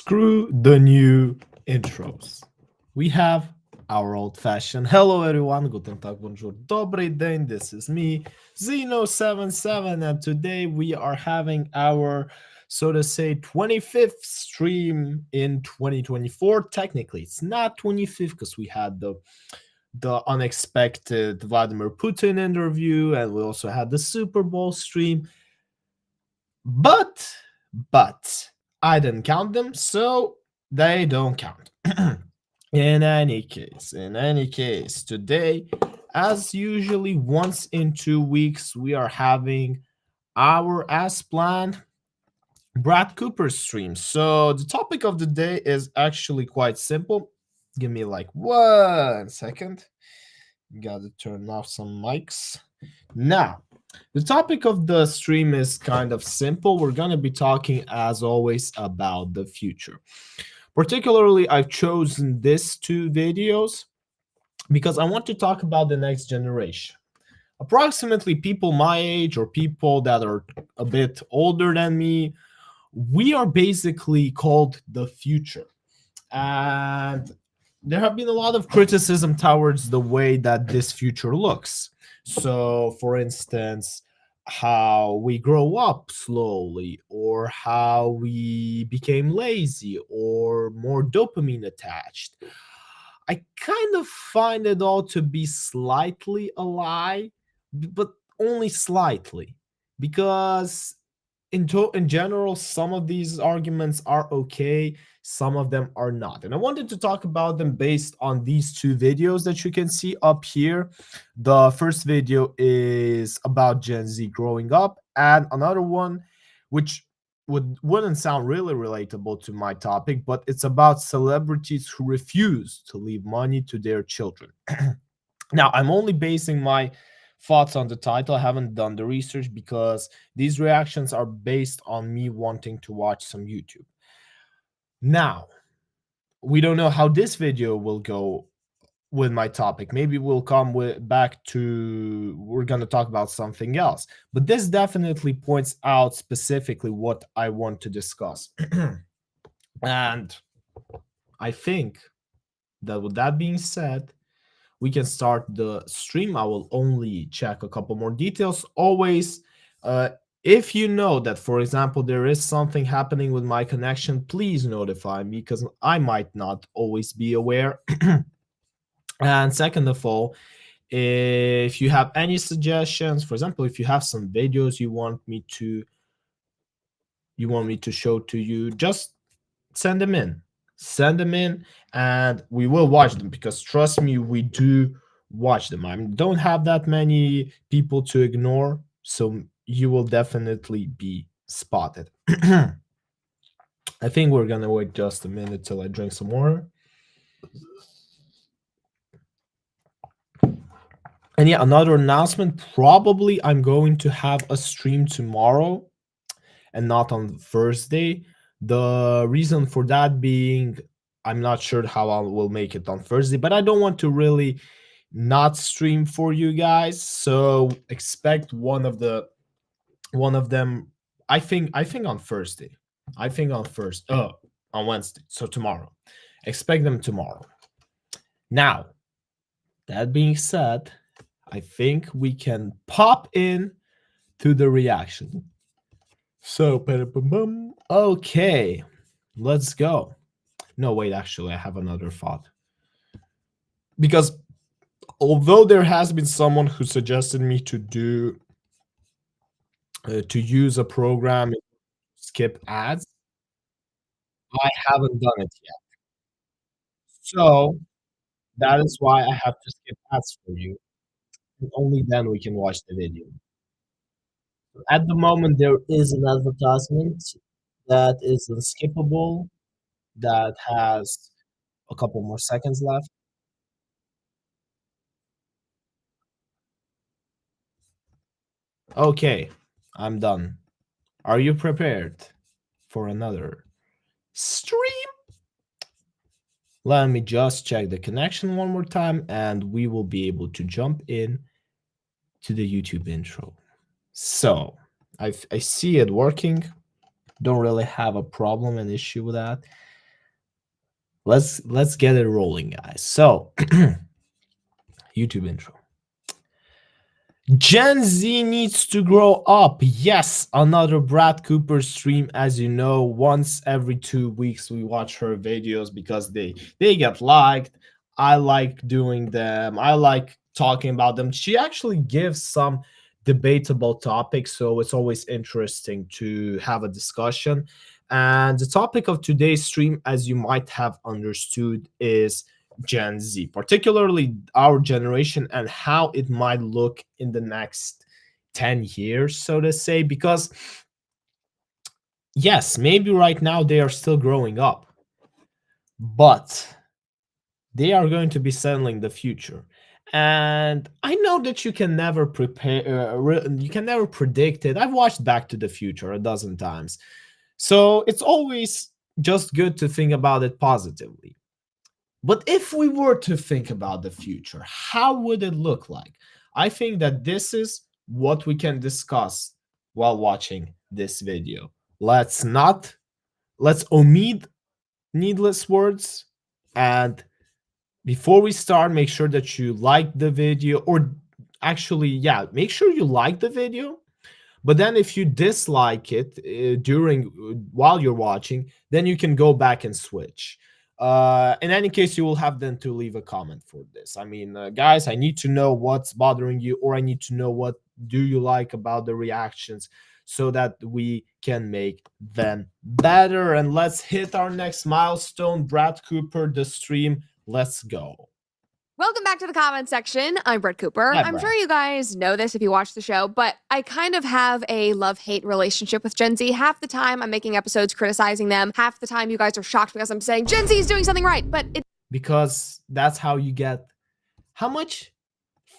Screw the new intros. We have our old fashioned hello everyone, guten tag, bonjour, dobry den. This is me, Zeno77, and today we are having our, so to say, 25th stream in 2024. Technically, it's not 25th because we had the unexpected Vladimir Putin interview and we also had the Super Bowl stream. But I didn't count them, so they don't count. In any case, today, as usually once in 2 weeks, we are having our as planned Brad Cooper stream. So the topic of the day is actually quite simple. Give me like 1 second. Gotta turn off some mics. Now, the topic of the stream is kind of simple. We're going to be talking, as always, about the future. Particularly, I've chosen these two videos because I want to talk about the next generation. Approximately people my age or people that are a bit older than me, we are basically called the future. And there have been a lot of criticism towards the way that this future looks. So, for instance, how we grow up slowly, or how we became lazy, or more dopamine attached. I kind of find it all to be slightly a lie, but only slightly, because in general, some of these arguments are okay, some of them are not. And I wanted to talk about them based on these two videos that you can see up here. The first video is about Gen Z growing up, and another one, which wouldn't sound really relatable to my topic, but it's about celebrities who refuse to leave money to their children. Now, I'm only basing my thoughts on the title. I haven't done the research because these reactions are based on me wanting to watch some YouTube. Now, we don't know how this video will go with my topic. Maybe we'll come back to, we're going to talk about something else. But this definitely points out specifically what I want to discuss. And I think that with that being said, we can start the stream. I will only check a couple more details. Always, if you know that, for example, there is something happening with my connection, please notify me because I might not always be aware. And second of all, if you have any suggestions, for example, if you have some videos you want me to show to you, just send them in. Send them in, and we will watch them because trust me, we do watch them. I don't have that many people to ignore, so you will definitely be spotted. I think we're gonna wait just a minute till I drink some water. And yeah, another announcement. Probably I'm going to have a stream tomorrow and not on Thursday. The reason for that being, I'm not sure how I will make it on Thursday, but I don't want to really not stream for you guys. So expect one of them. I think on Thursday. I think on Wednesday. So tomorrow. Expect them tomorrow. Now, that being said, I think we can pop in to the reaction. So, okay, let's go. No, wait, actually, I have another thought. Because although there has been someone who suggested me to use a program to skip ads, I haven't done it yet. So that is why I have to skip ads for you, and only then we can watch the video. At the moment, there is an advertisement that is unskippable, that has a couple more seconds left. Okay, I'm done. Are you prepared for another stream? Let me just check the connection one more time and we will be able to jump in to the YouTube intro. So I see it working. Don't really have a problem, an issue with that. let's get it rolling, guys. So, YouTube intro. Gen Z needs to grow up. Yes, another Brad Cooper stream. As you know, once every 2 weeks we watch her videos because they get liked. I like doing them. I like talking about them. She actually gives some debatable topics, so it's always interesting to have a discussion. And the topic of today's stream, as you might have understood, is Gen Z, particularly our generation, and how it might look in the next 10 years, so to say. Because, yes, maybe right now they are still growing up, but they are going to be settling the future. And I know that you can never prepare, you can never predict it. I've watched Back to the Future a dozen times. So it's always just good to think about it positively. But if we were to think about the future, how would it look like? I think that this is what we can discuss while watching this video. Let's omit needless words. And before we start, make sure that you like the video, or actually, yeah, make sure you like the video. But then if you dislike it during while you're watching, then you can go back and switch. In any case, you will have then to leave a comment for this. I mean, guys, I need to know what's bothering you, or I need to know what do you like about the reactions, so that we can make them better. And let's hit our next milestone. Brad Cooper, the stream. Let's go. Welcome back to the comment section. I'm Brett Cooper. Hi, I'm Brad. sure you guys know this if you watch the show, but I kind of have a love-hate relationship with Gen Z. Half the time I'm making episodes criticizing them. Half the time you guys are shocked because I'm saying Gen Z is doing something right, but Because that's how you get how much?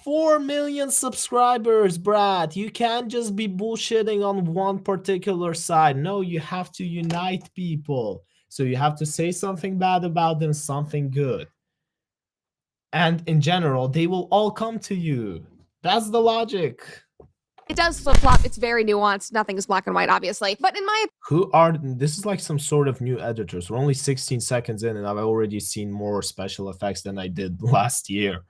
4 million subscribers, Brad. You can't just be bullshitting on one particular side. No, you have to unite people. So you have to say something bad about them, something good. And in general, they will all come to you. That's the logic. it does flip-flop. It's very nuanced. Nothing is black and white, obviously. But in my Who are this is like some sort of new editors. We're only 16 seconds in and I've already seen more special effects than I did last year.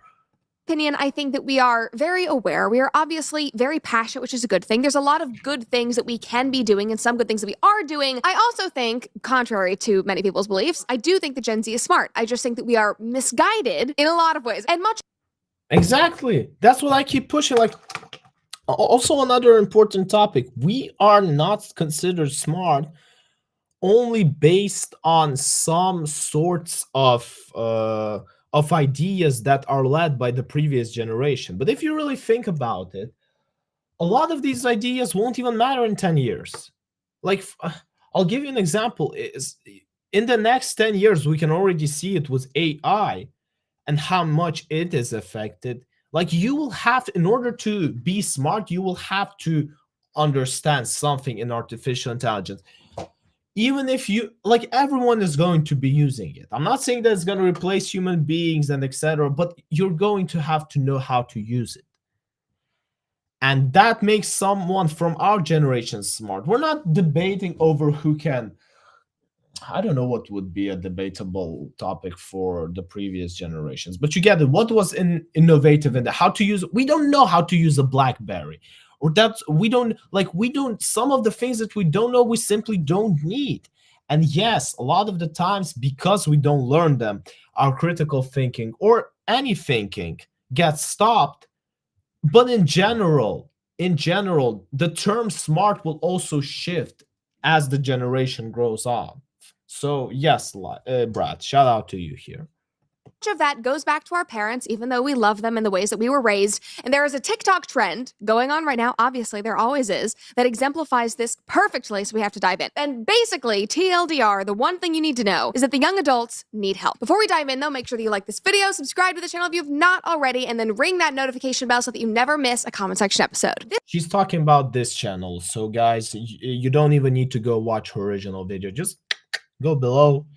opinion, I think that we are very aware. We are obviously very passionate, which is a good thing. There's a lot of good things that we can be doing and some good things that we are doing. I also think, contrary to many people's beliefs, I do think that Gen Z is smart. I just think that we are misguided in a lot of ways. And much Exactly. That's what I keep pushing. Like, also another important topic. We are not considered smart only based on some sorts of ideas that are led by the previous generation. But if you really think about it, a lot of these ideas won't even matter in 10 years. Like, I'll give you an example. Is in the next 10 years, we can already see it with AI and how much it is affected. Like, you will have to, in order to be smart, you will have to understand something in artificial intelligence. Even if you like, everyone is going to be using it. I'm not saying that it's going to replace human beings and etc., but you're going to have to know how to use it. And that makes someone from our generation smart. We're not debating over who can. I don't know what would be a debatable topic for the previous generations, but you get it. What was innovative in the how to use? We don't know how to use a BlackBerry, or that's we don't like. We don't some of the things that we don't know. We simply don't need. And yes, a lot of the times because we don't learn them, our critical thinking or any thinking gets stopped. But in general, the term smart will also shift as the generation grows on. So yes, Brad, shout out to you here. of that goes back to our parents, even though we love them in the ways that we were raised. And there is a TikTok trend going on right now, obviously, there always is, that exemplifies this perfectly. So we have to dive in. And basically, TLDR, the one thing you need to know is that the young adults need help. Before we dive in, though, make sure that you like this video, subscribe to the channel if you've not already, and then ring that notification bell so that you never miss a comment section episode. She's talking about this channel. So guys, you don't even need to go watch her original video. Just go below.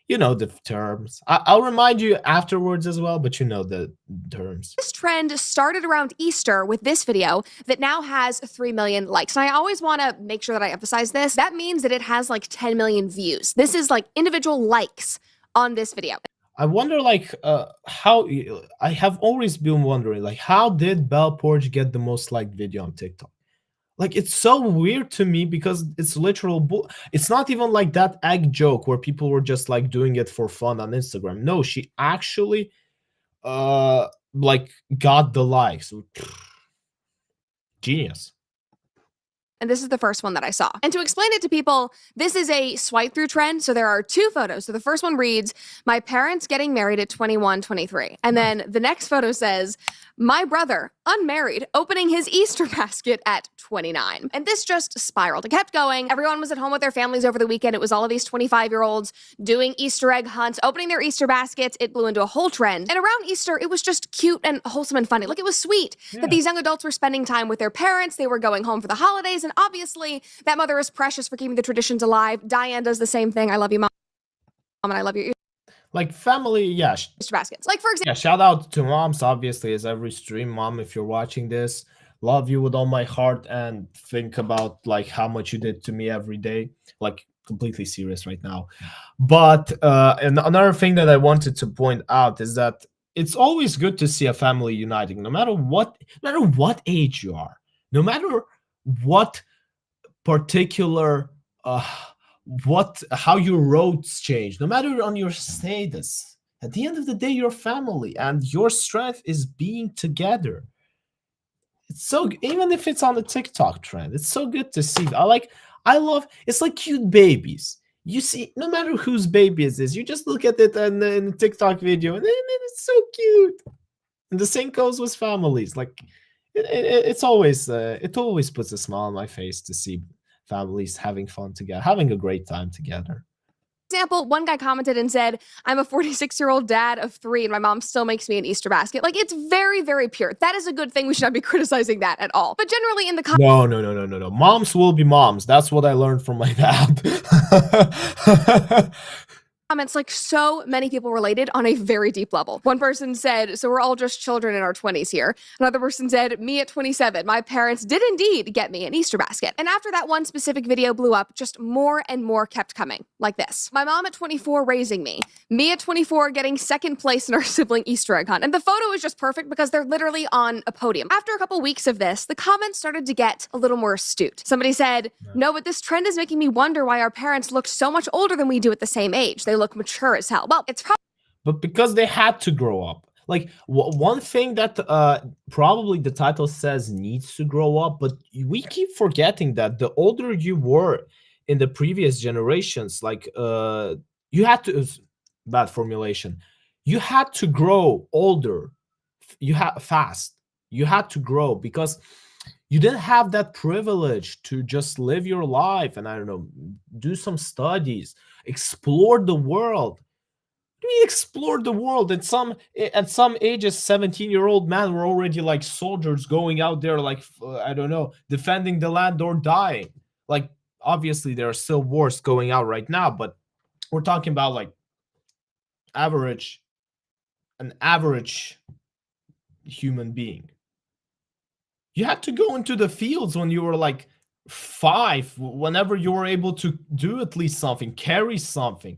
You know the terms. I'll remind you afterwards as well, but you know the terms. This trend started around Easter with this video that now has 3 million likes. And I always want to make sure that I emphasize this. That means that it has like 10 million views. This is like individual likes on this video. I wonder, like, how I have always been wondering, like, how did Bell Porch get the most liked video on TikTok? Like, it's so weird to me because it's literal it's not even like that egg joke where people were just like doing it for fun on Instagram. No, she actually like got the likes. Genius. And this is the first one that I saw. And to explain it to people, this is a swipe through trend. So there are two photos. So the first one reads, my parents getting married at 21, 23. And then the next photo says, my brother, unmarried, opening his Easter basket at 29. And this just spiraled. It kept going. Everyone was at home with their families over the weekend. It was all of these 25-year-olds doing Easter egg hunts, opening their Easter baskets. It blew into a whole trend. And around Easter, it was just cute and wholesome and funny. Like, it was sweet that these young adults were spending time with their parents. They were going home for the holidays. And obviously, that mother is precious for keeping the traditions alive. Diane does the same thing. I love you, Mom, and I love you. Like, family, yeah. Easter baskets. Like, for example, yeah, shout out to moms, obviously, as every stream. Mom, if you're watching this, love you with all my heart, and think about like how much you did to me every day. Like, completely serious right now. But and another thing that I wanted to point out is that it's always good to see a family uniting, no matter what age you are, no matter what particular how your roads change, no matter on your status. At the end of the day, you're family, and your strength is being together. It's so, even if it's on the TikTok trend, it's so good to see. I love, it's like cute babies. You see, no matter whose baby it is, you just look at it in the TikTok video, and it's so cute. And the same goes with families. Like, it's always it always puts a smile on my face to see families having fun together, having a great time together. example, one guy commented and said, I'm a 46-year-old dad of 3 and my mom still makes me an Easter basket. Like, it's very, very pure. That is a good thing. We should not be criticizing that at all. But generally in the No. Moms will be moms. That's what I learned from my dad. comments, like, so many people related on a very deep level. One person said, so we're all just children in our 20s here. Another person said, me at 27, my parents did indeed get me an Easter basket. And after that one specific video blew up, just more and more kept coming, like this. My mom at 24 raising me at 24 getting second place in our sibling Easter egg hunt. And the photo is just perfect because they're literally on a podium. After a couple weeks of this, the comments started to get a little more astute. Somebody said, no, but this trend is making me wonder why our parents look so much older than we do at the same age. They look mature as hell. Well, it's probably but because they had to grow up. Like, one thing that probably the title says needs to grow up, but we keep forgetting that the older you were in the previous generations, like you had to, bad formulation, you had to grow older, you had fast, you had to grow because you didn't have that privilege to just live your life and, I don't know, do some studies, explore the world. We explored the world. At some ages, 17-year-old men were already like soldiers going out there, like I don't know, defending the land or dying. Like, obviously there are still wars going out right now, but we're talking about like an average human being. You had to go into the fields when you were like 5, whenever you were able to do at least something, carry something,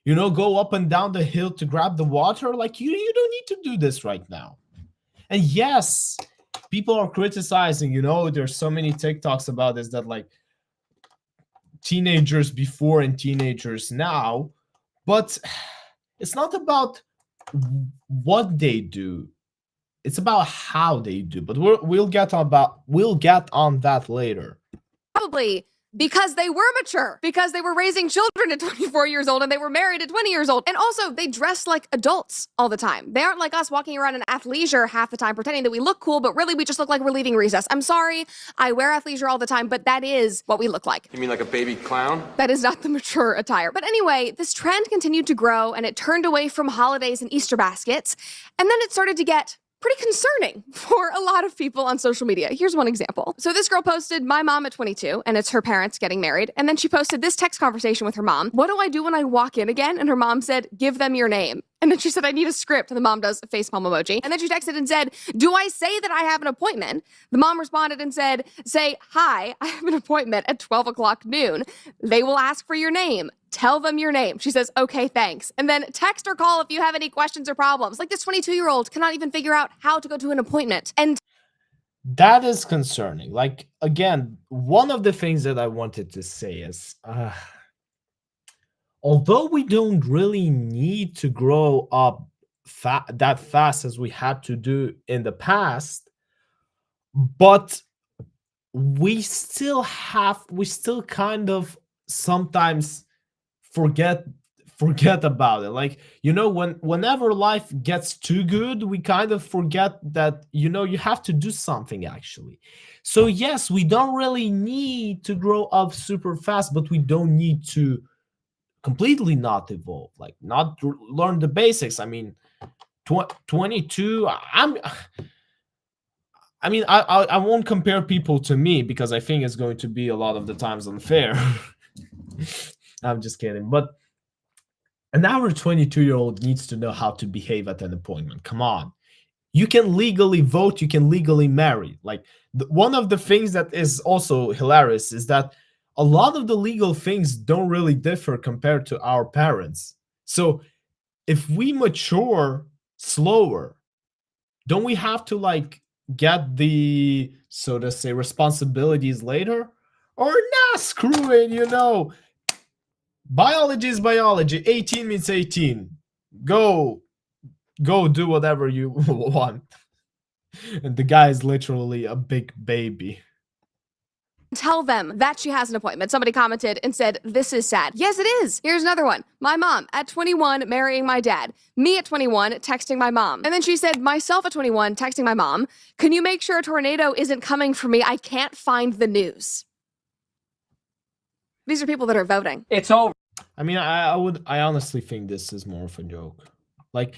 go up and down the hill to grab the water. Like, you don't need to do this right now. And yes, people are criticizing, there's so many TikToks about this, that like teenagers before and teenagers now, but it's not about what they do. It's about how they do. But we'll get on that later. probably because they were mature, because they were raising children at 24 years old and they were married at 20 years old. And also, they dress like adults all the time. They aren't like us walking around in athleisure half the time pretending that we look cool, but really we just look like we're leaving recess. I'm sorry, I wear athleisure all the time, but that is what we look like. You mean like a baby clown? That is not the mature attire. But anyway, this trend continued to grow and it turned away from holidays and Easter baskets. And then it started to get pretty concerning for a lot of people on social media. Here's one example. So this girl posted, my mom at 22, and it's her parents getting married. And then she posted this text conversation with her mom. What do I do when I walk in again? And her mom said, give them your name. And then she said, I need a script. And the mom does a facepalm emoji. And then she texted and said, do I say that I have an appointment? The mom responded and said, say, hi, I have an appointment at 12 o'clock noon. They will ask for your name. Tell them your name. She says, okay, thanks. And then text or call if you have any questions or problems. Like this 22-year-old cannot even figure out how to go to an appointment. And That is concerning. Like, again, one of the things that I wanted to say is although we don't really need to grow up that fast as we had to do in the past, but we still kind of sometimes forget forget about it. Like, whenever life gets too good, we kind of forget that you have to do something actually. So yes, we don't really need to grow up super fast, but we don't need to completely not evolve, like not learn the basics. I mean, 22, I won't compare people to me because I think it's going to be a lot of the times unfair. I'm just kidding. But an average 22-year-old needs to know how to behave at an appointment. Come on. You can legally vote, you can legally marry. Like, one of the things that is also hilarious is that a lot of the legal things don't really differ compared to our parents. So if we mature slower, don't we have to like get the, so to say, responsibilities later? Or nah, screw it, biology is biology. 18 means 18. Go go do whatever you want. And the guy is literally a big baby. tell them that she has an appointment. Somebody commented and said, this is sad. Yes, it is. Here's another one. My mom at 21 marrying my dad. Me at 21 texting my mom. And then she said, myself at 21 texting my mom, can you make sure a tornado isn't coming for me? I can't find the news. These are people that are voting. It's over. I mean, I honestly think this is more of a joke. Like,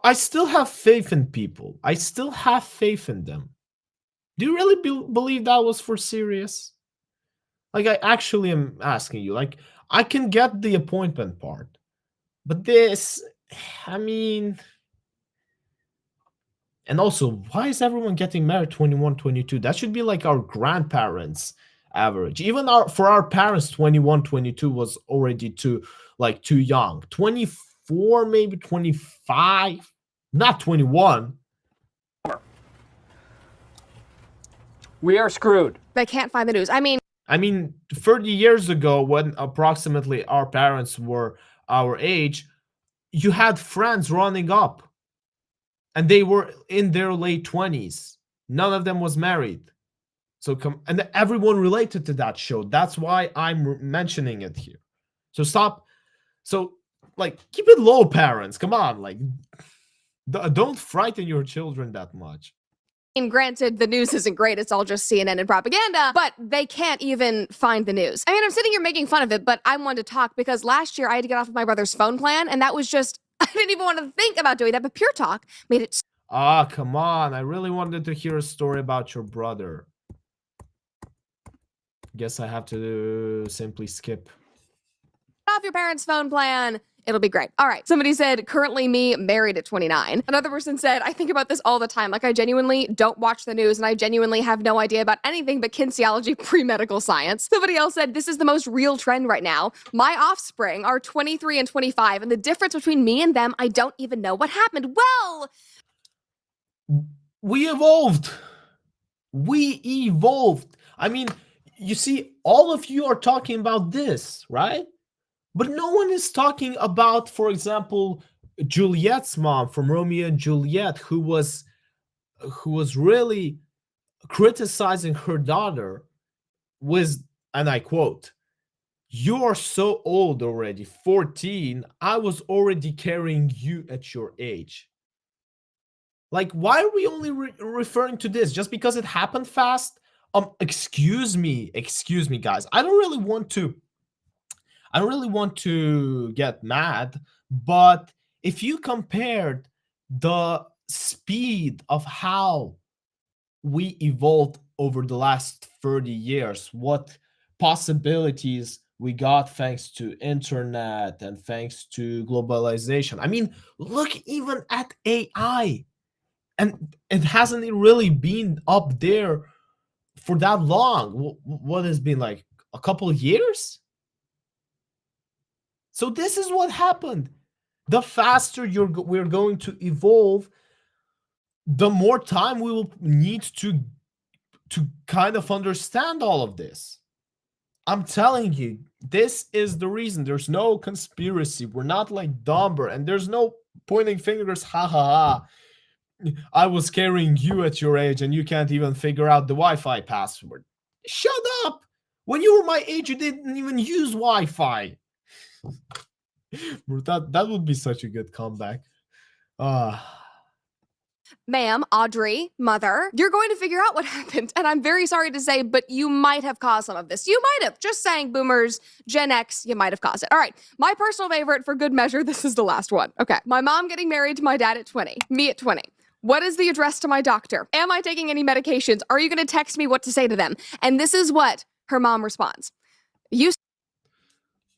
I still have faith in people. I still have faith in them. Do you really believe that was for serious? Like, I actually am asking you. Like, I can get the appointment part, but this, I mean, and also, why is everyone getting married 21, 22? That should be like our grandparents' average. Even for our parents, 21, 22 was already too young. 24, maybe 25, not 21. We are screwed. They can't find the news. I mean, 30 years ago, when approximately our parents were our age, you had friends running up and they were in their late 20s. None of them was married. So and everyone related to that show. That's why I'm mentioning it here. So stop. So, like, keep it low, parents. Come on, like, don't frighten your children that much. Granted, the news isn't great. It's all just CNN and propaganda, but they can't even find the news. I mean, I'm sitting here making fun of it, but I wanted to talk because last year I had to get off of my brother's phone plan, and that was just, I didn't even want to think about doing that, but Pure Talk made it. Ah, come on. I really wanted to hear a story about your brother. Guess I have to simply skip. Off your parents' phone plan. It'll be great. All right. Somebody said, currently me, married at 29. Another person said, I think about this all the time. Like, I genuinely don't watch the news and I genuinely have no idea about anything but kinesiology pre-medical science. Somebody else said, this is the most real trend right now. My offspring are 23 and 25, and the difference between me and them, I don't even know what happened. Well, we evolved. We evolved. I mean, you see, all of you are talking about this, right? But no one is talking about, for example, Juliet's mom from Romeo and Juliet, who was really criticizing her daughter with, and I quote, "You are so old already, 14. I was already carrying you at your age." Like, why are we only referring to this just because it happened fast? Excuse me, guys. I don't really want to get mad, but if you compared the speed of how we evolved over the last 30 years, what possibilities we got thanks to internet and thanks to globalization. I mean, look even at AI, and it hasn't really been up there for that long. What has been like a couple of years? So this is what happened. The faster we're going to evolve, the more time we will need to kind of understand all of this. I'm telling you, this is the reason. There's no conspiracy. We're not like Dumber, and there's no pointing fingers. Ha ha ha. I was carrying you at your age, and you can't even figure out the Wi-Fi password. Shut up! When you were my age, you didn't even use Wi-Fi. That would be such a good comeback. Ah. Ma'am, Audrey, mother, you're going to figure out what happened. And I'm very sorry to say, but you might have caused some of this. You might have. Just saying, boomers, Gen X, you might have caused it. All right. My personal favorite, for good measure, this is the last one. Okay. My mom getting married to my dad at 20, me at 20. What is the address to my doctor? Am I taking any medications? Are you going to text me what to say to them? And this is what her mom responds. You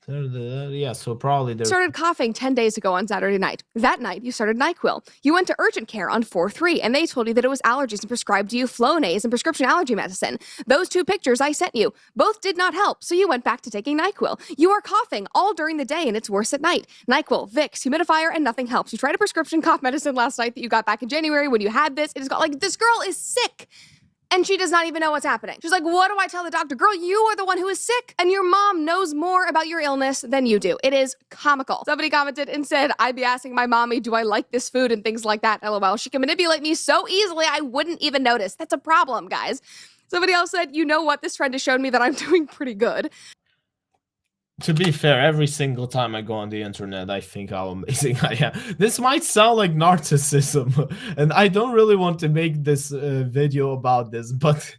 Yeah, so probably there. started coughing 10 days ago on Saturday night. That night, you started NyQuil. You went to urgent care on 4/3, and they told you that it was allergies and prescribed you Flonase and prescription allergy medicine. Those 2 pictures I sent you, both did not help, so you went back to taking NyQuil. You are coughing all during the day, and it's worse at night. NyQuil, Vicks, humidifier, and nothing helps. You tried a prescription cough medicine last night that you got back in January when you had this. It has got, like, this girl is sick. And she does not even know what's happening. She's like, what do I tell the doctor? Girl, you are the one who is sick, and your mom knows more about your illness than you do. It is comical. Somebody commented and said, I'd be asking my mommy, do I like this food and things like that. LOL. She can manipulate me so easily, I wouldn't even notice. That's a problem, guys. Somebody else said, you know what? This trend has shown me that I'm doing pretty good. To be fair, every single time I go on the internet, I think how amazing I am. This might sound like narcissism, and I don't really want to make this video about this, but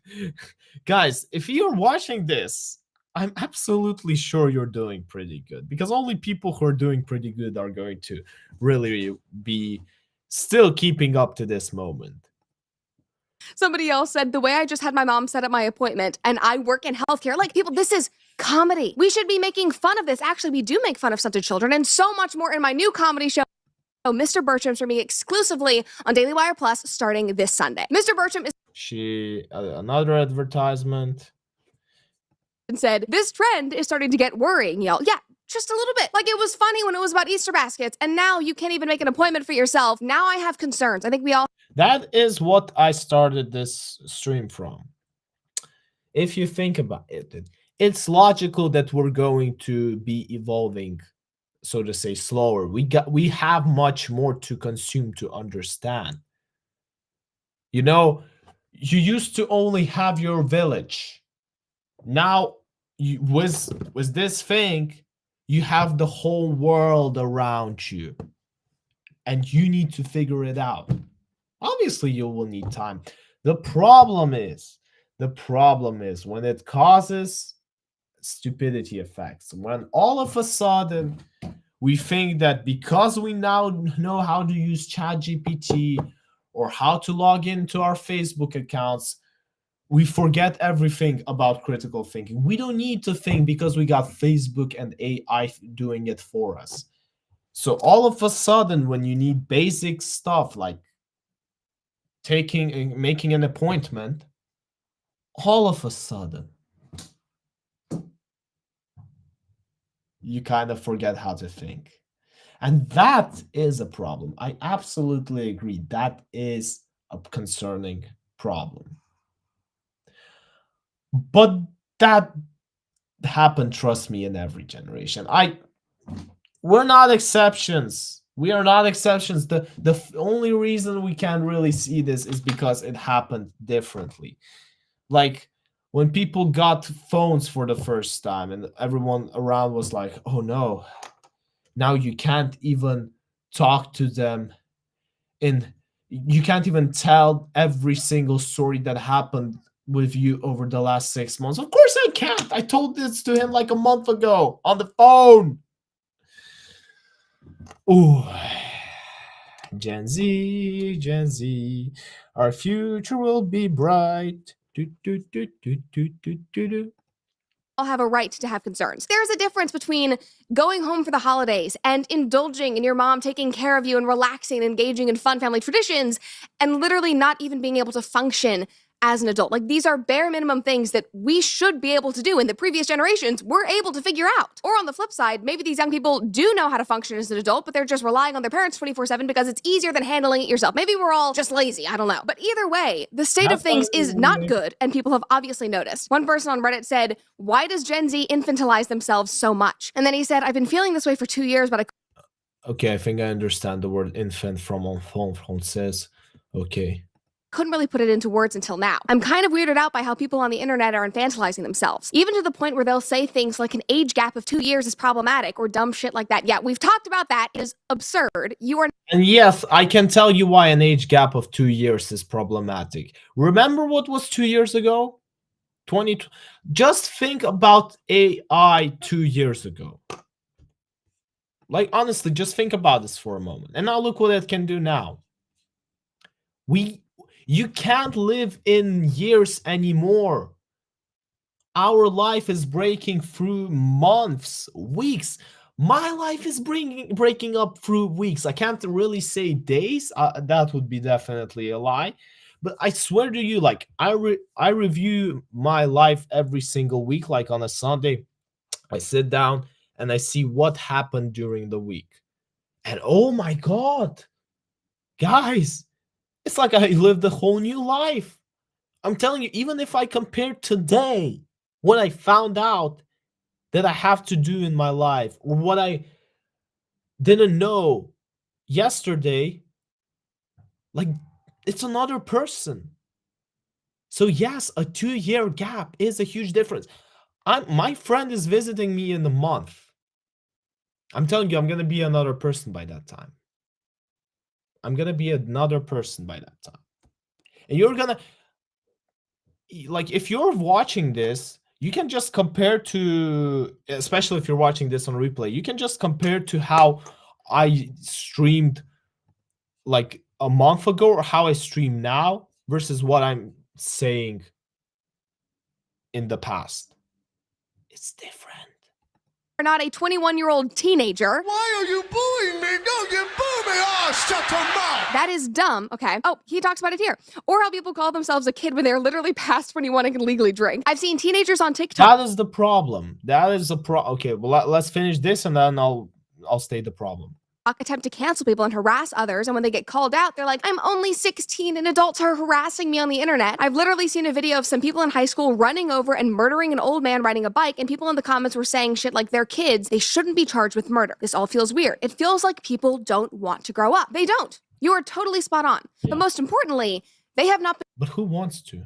guys, if you're watching this, I'm absolutely sure you're doing pretty good, because only people who are doing pretty good are going to really be still keeping up to this moment. Somebody else said, the way I just had my mom set up my appointment, and I work in healthcare. Like, people, this is comedy. We should be making fun of this. Actually, we do make fun of stunted children, and so much more in my new comedy show, Mr. Bertram's, for me exclusively on Daily Wire Plus starting this Sunday. Mr. Bertram is another advertisement. and said, this trend is starting to get worrying, y'all. Yeah, just a little bit. Like, it was funny when it was about Easter baskets, and now you can't even make an appointment for yourself. Now I have concerns. I think we all... That is what I started this stream from. If you think about it, it's logical that we're going to be evolving, so to say, slower. We have much more to consume to understand. You know, you used to only have your village. Now, with this thing, you have the whole world around you, and you need to figure it out. Obviously, you will need time. The problem is when it causes stupidity effects. When all of a sudden we think that because we now know how to use ChatGPT or how to log into our Facebook accounts, we forget everything about critical thinking. We don't need to think because we got Facebook and AI doing it for us. So all of a sudden, when you need basic stuff like making an appointment, all of a sudden you kind of forget how to think. And that is a problem. I absolutely agree. That is a concerning problem. But that happened, trust me, in every generation. We're not exceptions. We are not exceptions. The only reason we can really see this is because it happened differently. Like when people got phones for the first time and everyone around was like, oh no, now you can't even talk to them you can't even tell every single story that happened with you over the last 6 months. Of course I can't. I told this to him like a month ago on the phone. Ooh. Gen Z, our future will be bright. Do, do, do, do, do, do, do, do. all have a right to have concerns. There's a difference between going home for the holidays and indulging in your mom taking care of you and relaxing and engaging in fun family traditions and literally not even being able to function as an adult. Like, these are bare minimum things that we should be able to do, and the previous generations were able to figure out. Or on the flip side, maybe these young people do know how to function as an adult, but they're just relying on their parents 24/7 because it's easier than handling it yourself. Maybe we're all just lazy, I don't know. But either way, the state of things is not good, and people have obviously noticed. One person on Reddit said, "Why does Gen Z infantilize themselves so much?" And then he said, "I've been feeling this way for 2 years, but I Okay, I think I understand the word infant from enfant français. Okay. couldn't really put it into words until now. I'm kind of weirded out by how people on the internet are infantilizing themselves, even to the point where they'll say things like an age gap of 2 years is problematic or dumb shit like that. Yeah, we've talked about that. It is absurd. You are And yes, I can tell you why an age gap of 2 years is problematic. Remember what was 2 years ago? 20. Just think about AI 2 years ago. Like, honestly, just think about this for a moment. And now look what it can do now. You can't live in years anymore. Our life is breaking through months, weeks. My life is breaking up through weeks. I can't really say days. That would be definitely a lie. But I swear to you, like, I review my life every single week. Like, on a Sunday, I sit down and I see what happened during the week. And oh my God, guys, it's like I lived a whole new life. I'm telling you, even if I compare today, what I found out that I have to do in my life, or what I didn't know yesterday, like, it's another person. So yes, a 2-year gap is a huge difference. My friend is visiting me in a month. I'm telling you, I'm gonna be another person by that time. I'm gonna be another person by that time. And you're gonna, like, if you're watching this, you can just compare to, especially if you're watching this on replay, you can just compare to how I streamed like a month ago or how I stream now versus what I'm saying in the past. It's different. not a 21-year-old teenager. Why are you bullying me? Don't you boo me! Oh, shut your mouth! That is dumb, okay? Oh, he talks about it here. Or how people call themselves a kid when they're literally past 21 and can legally drink. I've seen teenagers on TikTok. That is the problem. That is the Okay, well, let's finish this and then I'll state the problem. Attempt to cancel people and harass others, and when they get called out, they're like, "I'm only 16 and adults are harassing me on the internet." I've literally seen a video of some people in high school running over and murdering an old man riding a bike, and people in the comments were saying shit like they're kids, they shouldn't be charged with murder. This all feels weird. It feels like people don't want to grow up. They don't. You are totally spot on. Yeah. But most importantly, they have not But who wants to?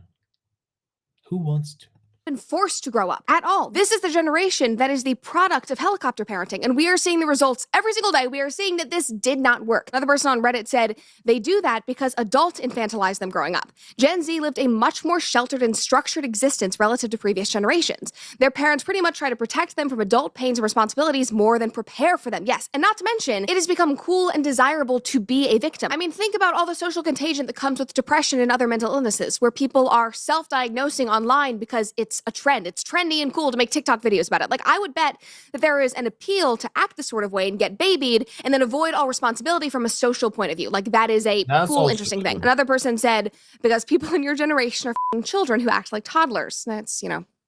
Who wants to? been forced to grow up at all. This is the generation that is the product of helicopter parenting, and we are seeing the results every single day. We are seeing that this did not work. Another person on Reddit said they do that because adults infantilized them growing up. Gen Z lived a much more sheltered and structured existence relative to previous generations. Their parents pretty much try to protect them from adult pains and responsibilities more than prepare for them. Yes, and not to mention, it has become cool and desirable to be a victim. I mean, think about all the social contagion that comes with depression and other mental illnesses, where people are self-diagnosing online because it's a trend. It's trendy and cool to make TikTok videos about it. Like, I would bet that there is an appeal to act this sort of way and get babied and then avoid all responsibility from a social point of view. Like, that is a cool, interesting thing. Another person said, because people in your generation are f***ing children who act like toddlers. That's,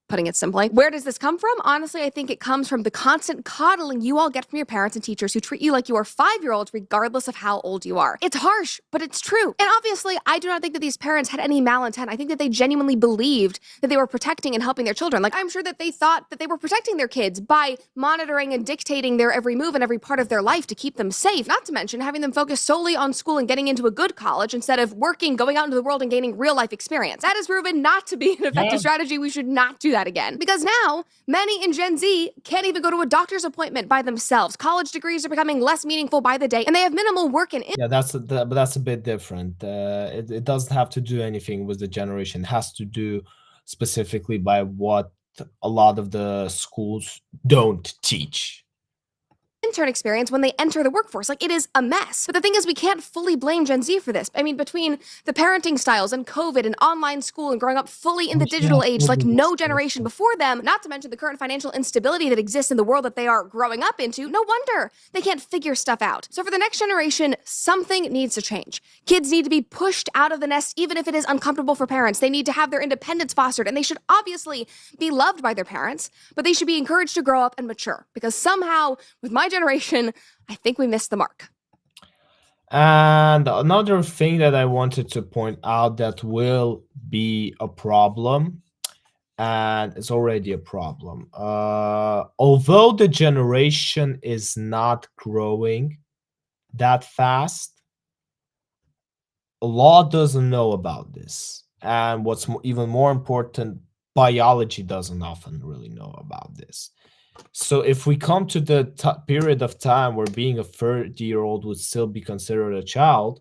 putting it simply. Where does this come from? Honestly, I think it comes from the constant coddling you all get from your parents and teachers who treat you like you are 5-year-olds regardless of how old you are. It's harsh, but it's true. And obviously, I do not think that these parents had any malintent. I think that they genuinely believed that they were protecting and helping their children. Like, I'm sure that they thought that they were protecting their kids by monitoring and dictating their every move and every part of their life to keep them safe. Not to mention having them focus solely on school and getting into a good college instead of working, going out into the world and gaining real life experience. That has proven not to be an effective strategy. We should not do that again. Because now, many in Gen Z can't even go to a doctor's appointment by themselves. College degrees are becoming less meaningful by the day, and they have minimal work and Yeah, but that's a bit different. It doesn't have to do anything with the generation. It has to do specifically by what a lot of the schools don't teach. intern experience when they enter the workforce. Like, it is a mess. But the thing is, we can't fully blame Gen Z for this. I mean, between the parenting styles and COVID and online school and growing up fully in Oh, the yeah, digital age like totally no disgusting. generation before them, not to mention the current financial instability that exists in the world that they are growing up into, no wonder they can't figure stuff out. So for the next generation, something needs to change. Kids need to be pushed out of the nest, even if it is uncomfortable for parents. They need to have their independence fostered, and they should obviously be loved by their parents, but they should be encouraged to grow up and mature. Because somehow, with my generation, I think we missed the mark. And another thing that I wanted to point out that will be a problem, and it's already a problem. Although the generation is not growing that fast, law doesn't know about this. And what's even more important, biology doesn't often really know about this. So if we come to the period of time where being a 30-year-old would still be considered a child,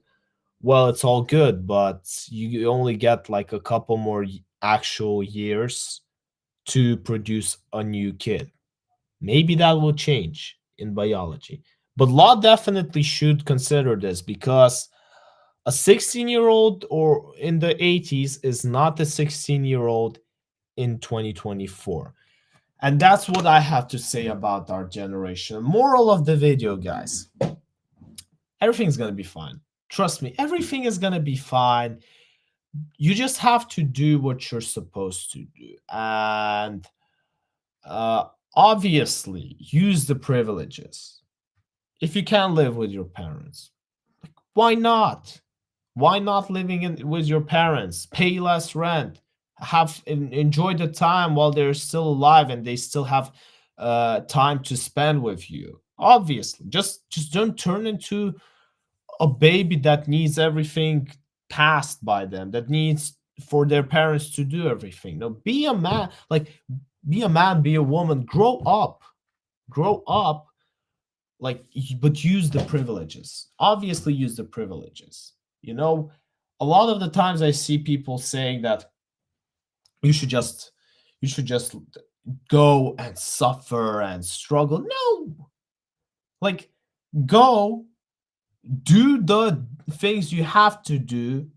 well, it's all good, but you only get like a couple more actual years to produce a new kid. Maybe that will change in biology. But law definitely should consider this because a 16-year-old or in the 80s is not a 16-year-old in 2024. And that's what I have to say about our generation. Moral of the video, guys, everything's going to be fine. Trust me, everything is going to be fine. You just have to do what you're supposed to do. And uh, obviously, use the privileges. If you can't live with your parents, why not? Why not living with your parents? Pay less rent. Enjoy the time while they're still alive and they still have time to spend with you. Obviously, just don't turn into a baby that needs everything passed by them. That needs for their parents to do everything. No, be a man. Like be a man. Be a woman. Grow up. Grow up like but use the privileges, obviously use the privileges, you know. A lot of the times I see people saying that you should just you should just go and suffer and struggle. No, like go do the things you have to do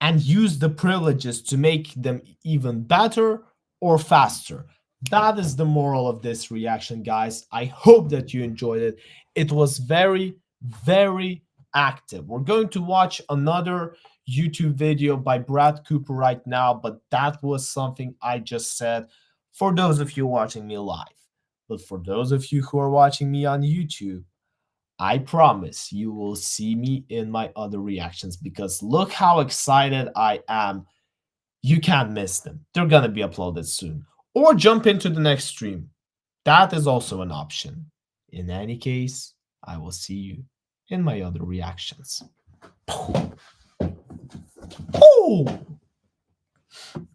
and use the privileges to make them even better or faster. That is the moral of this reaction, guys. I hope that you enjoyed it. It was very, very active. We're going to watch another YouTube video by Brad Cooper right now, but that was something I just said for those of you watching me live. But for those of you who are watching me on YouTube, I promise you will see me in my other reactions because look how excited I am. You can't miss them. They're going to be uploaded soon. Or jump into the next stream. That is also an option. In any case, I will see you in my other reactions. Oh!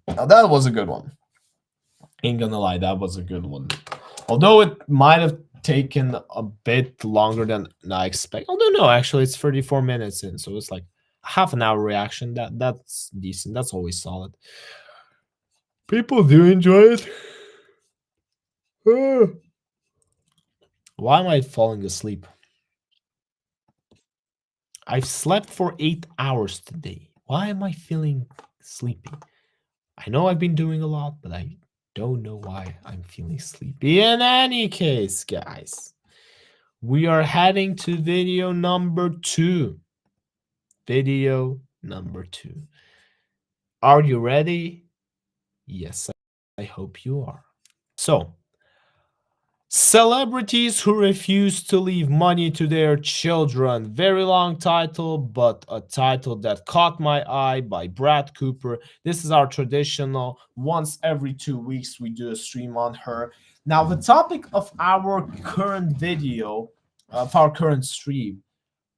Now that was a good one. Ain't gonna lie, that was a good one. Although it might have taken a bit longer than I expect. Although no, actually it's 34 minutes in, so it's like half an hour reaction. That's decent. That's always solid. People do enjoy it. Why am I falling asleep? I've slept for 8 hours today. Why am I feeling sleepy? I know I've been doing a lot, but I don't know why I'm feeling sleepy. In any case, guys, we are heading to video number 2. Video number 2. Are you ready? Yes, I hope you are. So, celebrities who refuse to leave money to their children. Very long title, but a title that caught my eye by Brad Cooper. This is our traditional, once every 2 weeks, we do a stream on her. Now, the topic of our current video, of our current stream,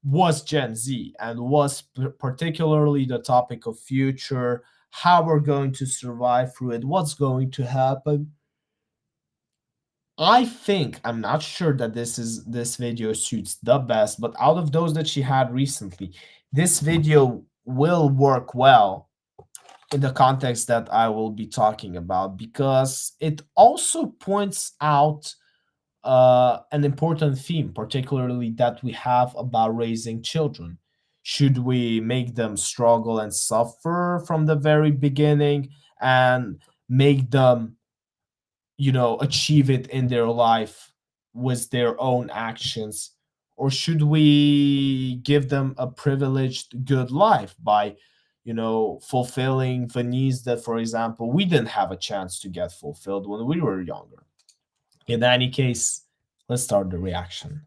was Gen Z and was particularly the topic of future, how we're going to survive through it, what's going to happen. I think I'm not sure that this video suits the best, but out of those that she had recently, this video will work well in the context that I will be talking about because it also points out an important theme, particularly that we have about raising children. Should we make them struggle and suffer from the very beginning and make them, achieve it in their life with their own actions? Or should we give them a privileged good life by, fulfilling the needs that, for example, we didn't have a chance to get fulfilled when we were younger? In any case, let's start the reaction.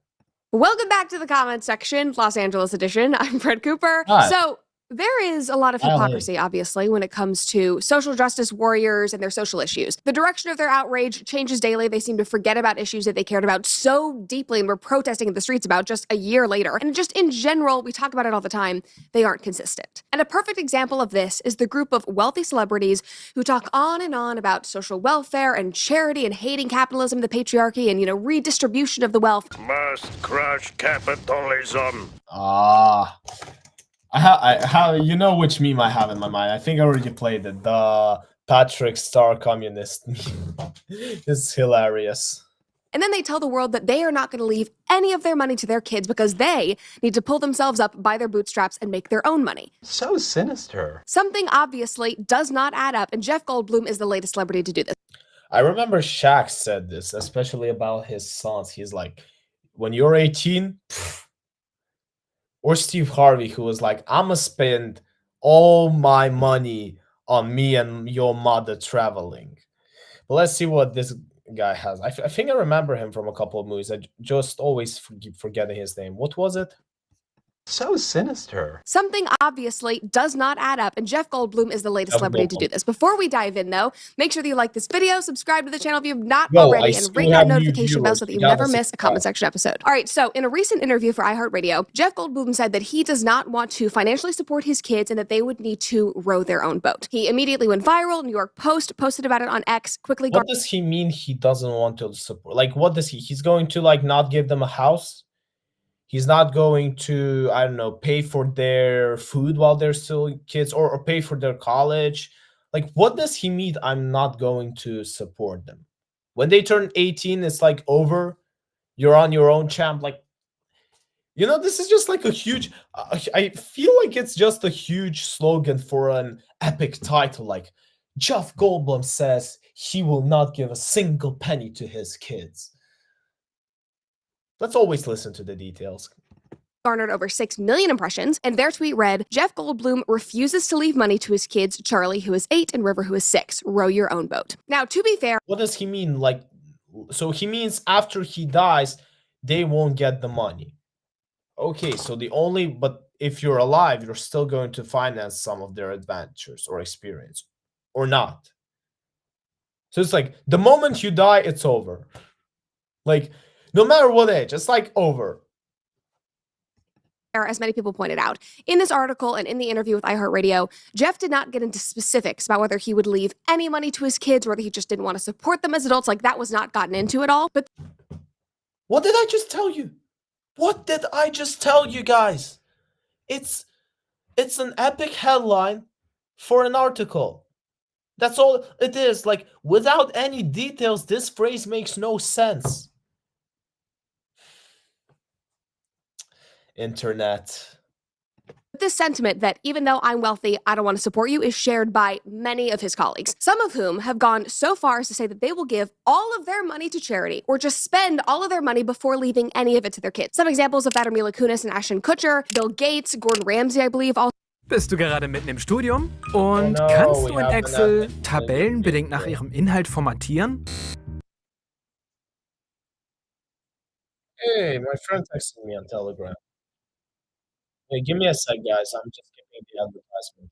Welcome back to the comment section, Los Angeles edition. I'm Fred Cooper. Hi. So, there is a lot of Hi, hypocrisy, obviously, when it comes to social justice warriors and their social issues. The direction of their outrage changes daily. They seem to forget about issues that they cared about so deeply and were protesting in the streets about just a year later. And just in general, we talk about it all the time, they aren't consistent. And a perfect example of this is the group of wealthy celebrities who talk on and on about social welfare and charity and hating capitalism, the patriarchy, and, redistribution of the wealth. Must crush capitalism. Ah, you know which meme I have in my mind. I think I already played it. The Patrick Star communist meme. It's hilarious. And then they tell the world that they are not going to leave any of their money to their kids because they need to pull themselves up by their bootstraps and make their own money. So sinister. Something obviously does not add up, and Jeff Goldblum is the latest celebrity to do this. I remember Shaq said this, especially about his sons. He's like, when you're 18, or Steve Harvey, who was like, I'm gonna spend all my money on me and your mother traveling. But let's see what this guy has. I think I remember him from a couple of movies. I just always keep forgetting his name. What was it? So sinister. Something obviously does not add up, and Jeff Goldblum is the latest Jeff celebrity to Goldblum. do this. Before we dive in, though, make sure that you like this video, subscribe to the channel if you have not Yo, I already, see and we ring that have new notification bell viewers. so that We you gotta never miss a subscribe. comment section episode. All right, so in a recent interview for iHeartRadio, Jeff Goldblum said that he does not want to financially support his kids and that they would need to row their own boat. He immediately went viral. New York Post posted about it on X, quickly What does he mean he doesn't want to support? Like, what does he's going to, like, not give them a house? He's not going to, I don't know, pay for their food while they're still kids, or pay for their college. Like, what does he mean I'm not going to support them? When they turn 18, it's like over. You're on your own, champ. Like, this is just like a huge, I feel like it's just a huge slogan for an epic title. Like, Jeff Goldblum says he will not give a single penny to his kids. Let's always listen to the details. Garnered over 6 million impressions, and their tweet read, Jeff Goldblum refuses to leave money to his kids, Charlie, who is 8, and River, who is 6. Row your own boat. Now, to be fair, What does he mean? Like, so he means after he dies, they won't get the money. Okay, so but if you're alive, you're still going to finance some of their adventures or experience, or not. So it's like, the moment you die, it's over. Like, no matter what age, it's like over. as many people pointed out, in this article and in the interview with iHeartRadio, Jeff did not get into specifics about whether he would leave any money to his kids or whether he just didn't want to support them as adults. Like, that was not gotten into at all. But what did I just tell you? What did I just tell you guys? It's an epic headline for an article. That's all it is. Like, without any details, this phrase makes no sense. Internet. this sentiment that even though I'm wealthy, I don't want to support you is shared by many of his colleagues, some of whom have gone so far as to say that they will give all of their money to charity or just spend all of their money before leaving any of it to their kids. Some examples of that are Mila Kunis and Ashton Kutcher, Bill Gates, Gordon Ramsay, I believe, all. Bist du gerade mitten im Studium? Und no, kannst du we in have Excel an Tabellen bedingt nach ihrem Inhalt formatieren? Hey, my friend texted me on Telegram. Hey, give me a sec, guys. I'm just giving the advertisement.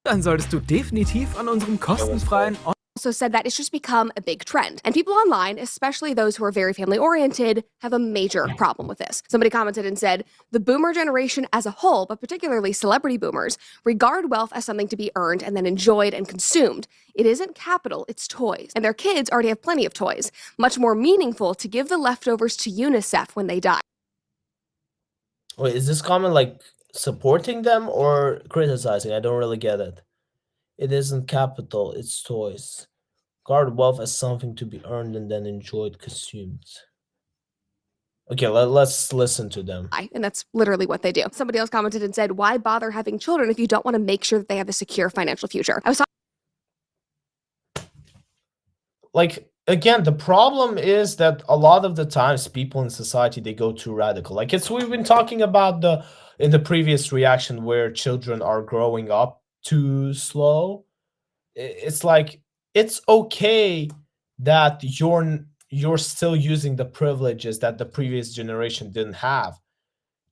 Dann solltest du definitiv an unserem kostenfreien Also said that it's just become a big trend. And people online, especially those who are very family oriented, have a major problem with this. Somebody commented and said, the boomer generation as a whole, but particularly celebrity boomers, regard wealth as something to be earned and then enjoyed and consumed. It isn't capital, it's toys. And their kids already have plenty of toys. Much more meaningful to give the leftovers to UNICEF when they die. Wait, is this comment like supporting them or criticizing? I don't really get it. It isn't capital, it's toys. Guard wealth as something to be earned and then enjoyed, consumed. Okay, let's listen to them. And that's literally what they do. Somebody else commented and said, why bother having children if you don't want to make sure that they have a secure financial future? I was Like, again, the problem is that a lot of the times people in society, they go too radical. Like, it's we've been talking about the in the previous reaction where children are growing up too slow. It's like it's okay that you're still using the privileges that the previous generation didn't have.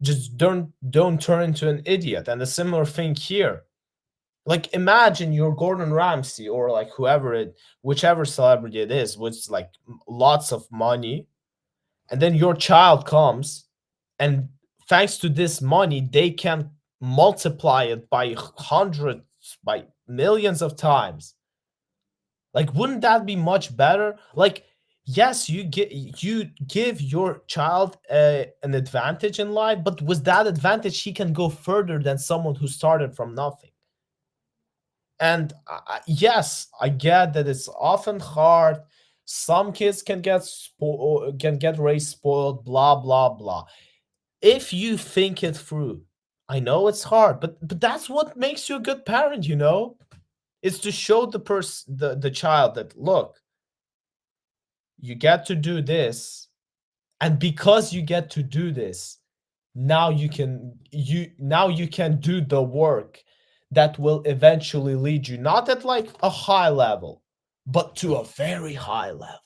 Just don't turn into an idiot. And a similar thing here. Like, imagine you're Gordon Ramsay or like whichever celebrity it is, with like lots of money, and then your child comes, and thanks to this money, they can multiply it by hundreds, by millions of times. Like, wouldn't that be much better? Like, yes, you give your child an advantage in life, but with that advantage, he can go further than someone who started from nothing. And yes, I get that it's often hard. Some kids can get raised spoiled, blah blah blah. If you think it through, I know it's hard, but that's what makes you a good parent. It's to show the child that, look, you get to do this, and because you get to do this, now you can do the work that will eventually lead you not at like a high level, but to a very high level.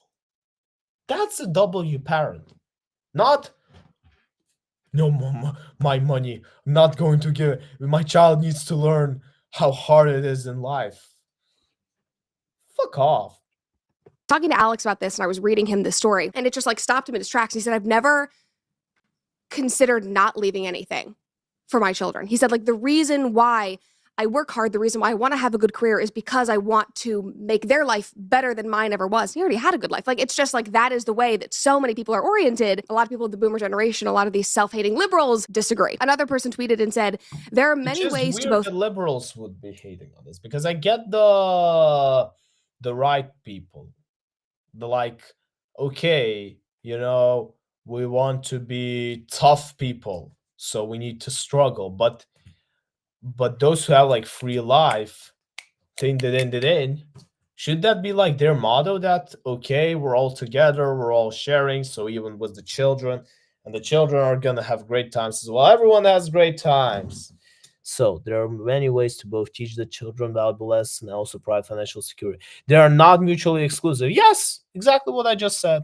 That's a W parent. Not, no, my money, I'm not going to give it. My child needs to learn how hard it is in life. Fuck off. talking to Alex about this and I was reading him this story and it just like stopped him in his tracks. He said, I've never considered not leaving anything for my children. He said, like, the reason why I work hard, the reason why I want to have a good career is because I want to make their life better than mine ever was. He already had a good life. Like, it's just like that is the way that so many people are oriented. A lot of people of the boomer generation, a lot of these self-hating liberals disagree. Another person tweeted and said, there are It's many just ways to weird both. that liberals would be hating on this, because I get the right people. The like, okay, we want to be tough people, so we need to struggle. But those who have like free life, in, should that be like their motto, that okay, we're all together, we're all sharing, so even with the children, and the children are gonna have great times as well. Everyone has great times. So there are many ways to both teach the children valuable lessons and also provide financial security. They are not mutually exclusive. Yes, exactly what I just said.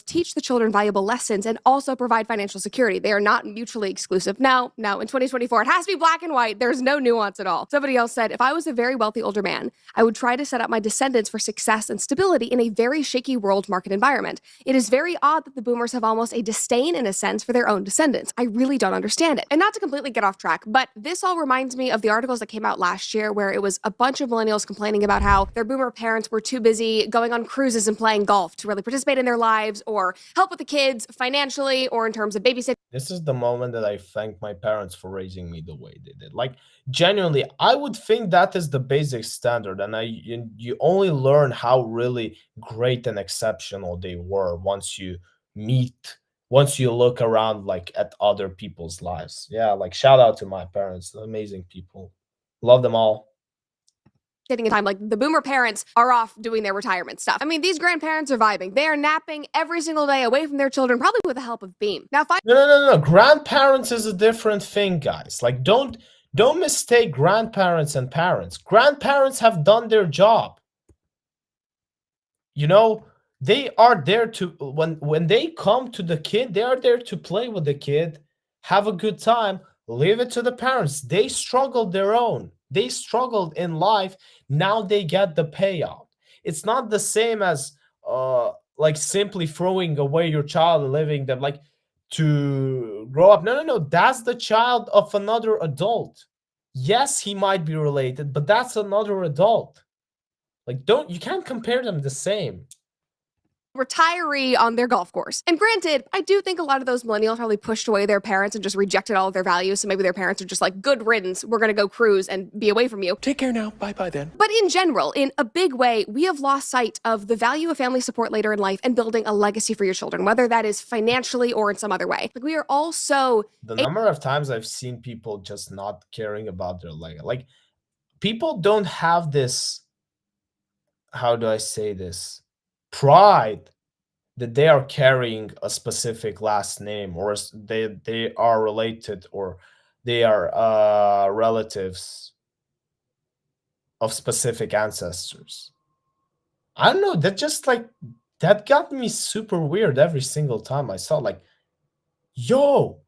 teach the children valuable lessons and also provide financial security. They are not mutually exclusive. No, in 2024, it has to be black and white. There's no nuance at all. Somebody else said, if I was a very wealthy older man, I would try to set up my descendants for success and stability in a very shaky world market environment. It is very odd that the boomers have almost a disdain, in a sense, for their own descendants. I really don't understand it. And not to completely get off track, but this all reminds me of the articles that came out last year where it was a bunch of millennials complaining about how their boomer parents were too busy going on cruises and playing golf to really participate in their lives or help with the kids financially or in terms of babysitting. This is the moment that I thank my parents for raising me the way they did. Like, genuinely, I would think that is the basic standard, and you only learn how really great and exceptional they were once you look around like at other people's lives. Yeah, like, shout out to my parents, amazing people, love them all. In time, like the boomer parents are off doing their retirement stuff. I mean, these grandparents are vibing. They are napping every single day away from their children, probably with the help of Beam. Now, No. Grandparents is a different thing, guys. Like, don't mistake grandparents and parents. Grandparents have done their job. You know, they are there to, when they come to the kid, they are there to play with the kid, have a good time, leave it to the parents. They struggled their own. They struggled in life. Now they get the payout. It's not the same as like simply throwing away your child and leaving them like to grow up. No. That's the child of another adult. Yes, he might be related, but that's another adult. Like, you can't compare them the same. retiree on their golf course. And granted, I do think a lot of those millennials probably pushed away their parents and just rejected all of their values. So maybe their parents are just like, good riddance, we're gonna go cruise and be away from you. Take care now. Bye-bye then. But in general, in a big way, we have lost sight of the value of family support later in life and building a legacy for your children, whether that is financially or in some other way. Like, we are all so The number of times I've seen people just not caring about their legacy. Like, people don't have this, how do I say this? Pride that they are carrying a specific last name, or they are related, or they are relatives of specific ancestors. I don't know, that just like that got me super weird every single time I saw, like, yo,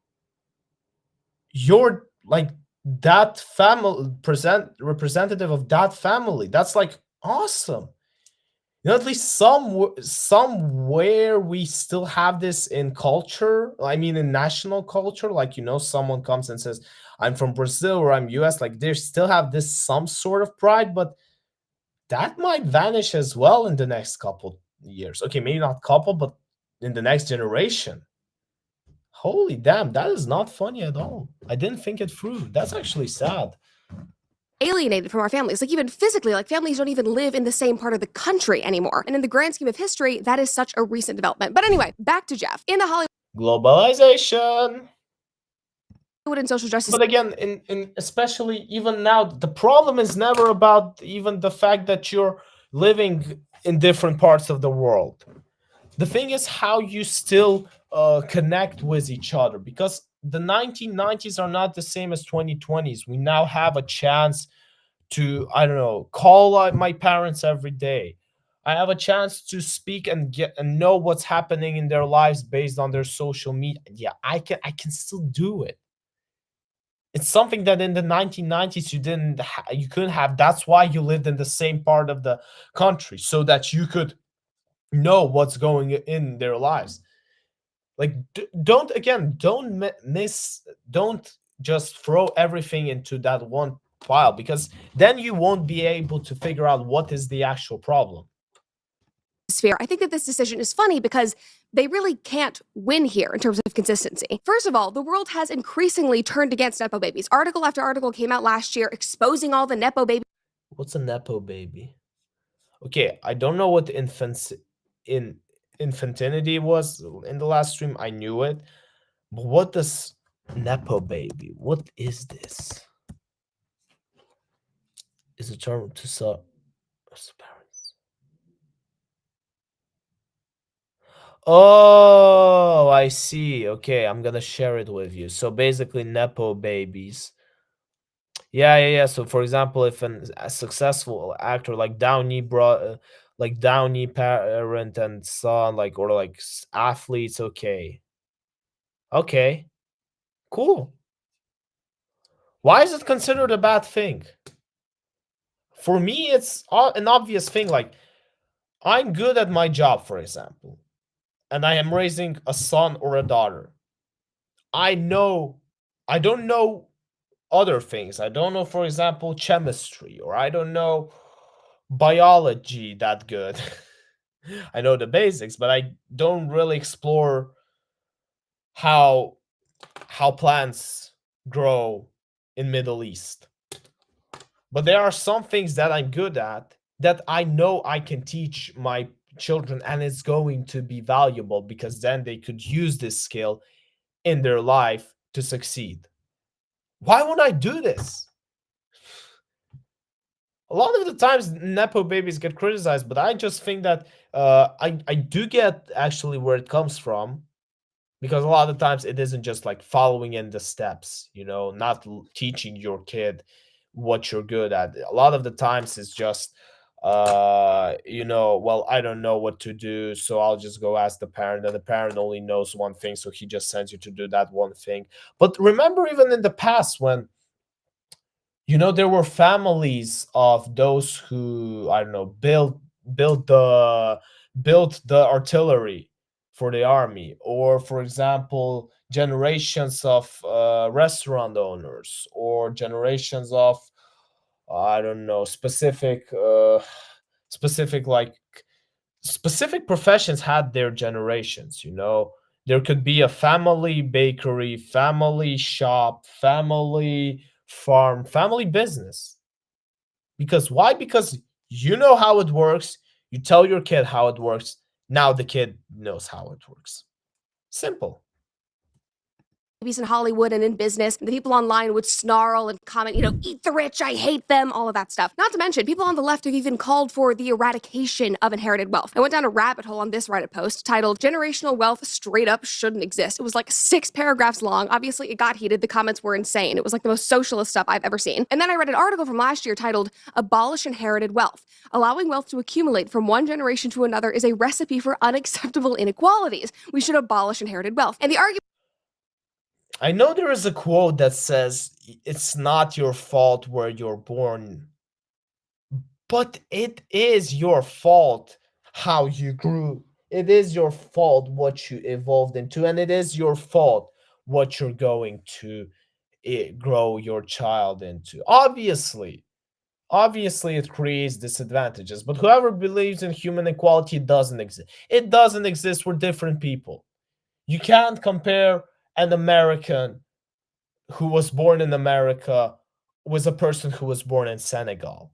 you're like that family present representative of that family. That's like awesome. You know, at least somewhere we still have this in culture. I mean, in national culture, like, you know, someone comes and says, I'm from Brazil or I'm US, like they still have this some sort of pride, but that might vanish as well in the next couple years. Okay, maybe not couple, but in the next generation. Holy damn, that is not funny at all. I didn't think it through. That's actually sad. alienated from our families. Like, even physically, like, families don't even live in the same part of the country anymore. And in the grand scheme of history, that is such a recent development. But anyway, back to Jeff. In the Hollywood Globalization. and social justice, But again, in especially even now, the problem is never about even the fact that you're living in different parts of the world. The thing is how you still connect with each other, because the 1990s are not the same as 2020s. We now have a chance to, I don't know, call out my parents every day. I have a chance to speak and get and know what's happening in their lives based on their social media. Yeah, I can still do it. It's something that in the 1990s you couldn't have. That's why you lived in the same part of the country, so that you could know what's going in their lives. Like, don't, again, don't just throw everything into that one pile, because then you won't be able to figure out what is the actual problem. sphere, I think that this decision is funny because they really can't win here in terms of consistency. First of all, the world has increasingly turned against Nepo babies. Article after article came out last year exposing all the Nepo babies. What's a nepo baby? Okay, I don't know what in infantinity was in the last stream. I knew it, but what does nepo baby? What is this? Is a term to parents? Oh, I see. Okay, I'm gonna share it with you. So basically, nepo babies. Yeah. So for example, if a successful actor like Downey brought, like Downey parent and son, like, or like athletes, okay, cool. Why is it considered a bad thing? For me, it's an obvious thing. Like, I'm good at my job, for example, and I am raising a son or a daughter. I know, I don't know other things. I don't know, for example, chemistry, or I don't know biology that good. I know the basics, but I don't really explore how plants grow in Middle East. But there are some things that I'm good at that I know I can teach my children, and it's going to be valuable, because then they could use this skill in their life to succeed. Why would I do this? A lot of the times nepo babies get criticized, but I just think that I do get actually where it comes from, because a lot of the times it isn't just like following in the steps, you know, not teaching your kid what you're good at. A lot of the times it's just you know, well, I don't know what to do, so I'll just go ask the parent, and the parent only knows one thing, so he just sends you to do that one thing. But remember, even in the past, when, you know, there were families of those who, I don't know, built the built the artillery for the army, or for example, generations of restaurant owners, or generations of, I don't know, specific like specific professions had their generations, you know. There could be a family bakery, family shop, family farm, family business. Because why? Because you know how it works. You tell your kid how it works. Now the kid knows how it works. Simple. babies in Hollywood and in business. The people online would snarl and comment, eat the rich, I hate them, all of that stuff. Not to mention, people on the left have even called for the eradication of inherited wealth. I went down a rabbit hole on this Reddit post titled Generational Wealth Straight Up Shouldn't Exist. It was like 6 paragraphs long. Obviously, it got heated. The comments were insane. It was like the most socialist stuff I've ever seen. And then I read an article from last year titled Abolish Inherited Wealth. Allowing wealth to accumulate from one generation to another is a recipe for unacceptable inequalities. We should abolish inherited wealth. And the argument I know there is a quote that says it's not your fault where you're born, but it is your fault how you grew. It is your fault what you evolved into, and it is your fault what you're going to grow your child into. Obviously, it creates disadvantages, but whoever believes in human equality doesn't exist. It doesn't exist. We're different people. You can't compare an American who was born in America with a person who was born in Senegal.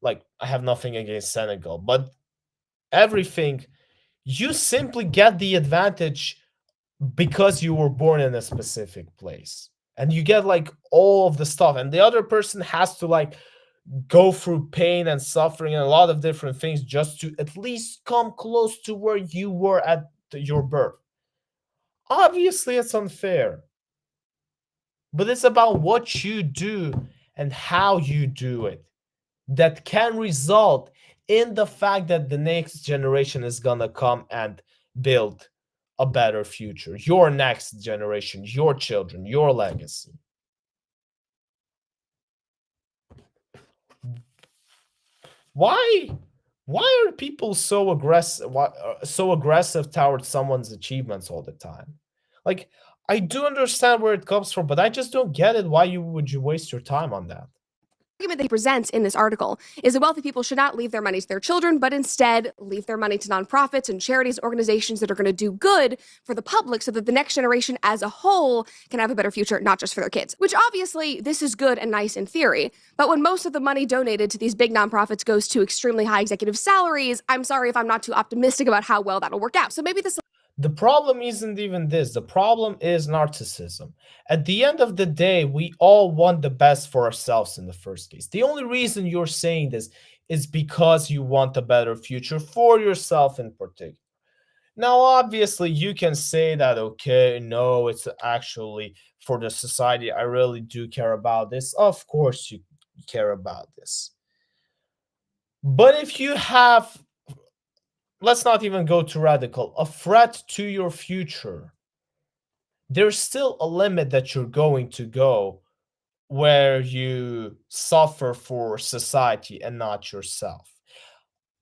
Like, I have nothing against Senegal, but everything, you simply get the advantage because you were born in a specific place. And you get like all of the stuff, and the other person has to like go through pain and suffering and a lot of different things just to at least come close to where you were at your birth. Obviously, it's unfair, but it's about what you do and how you do it that can result in the fact that the next generation is gonna come and build a better future. Your next generation, your children, your legacy. Why? Why are people so aggressive? So aggressive towards someone's achievements all the time? Like, I do understand where it comes from, but I just don't get it. Why would you waste your time on that? argument that he presents in this article is that wealthy people should not leave their money to their children, but instead leave their money to nonprofits and charities, organizations that are going to do good for the public so that the next generation as a whole can have a better future, not just for their kids. Which obviously, this is good and nice in theory, but when most of the money donated to these big nonprofits goes to extremely high executive salaries, I'm sorry if I'm not too optimistic about how well that'll work out. So maybe this The problem isn't even this. The problem is narcissism. At the end of the day, we all want the best for ourselves in the first case. The only reason you're saying this is because you want a better future for yourself in particular. Now, obviously, you can say that, okay, no, it's actually for the society. I really do care about this. Of course, you care about this. But if you have, let's not even go too radical, a threat to your future, there's still a limit that you're going to go where you suffer for society and not yourself.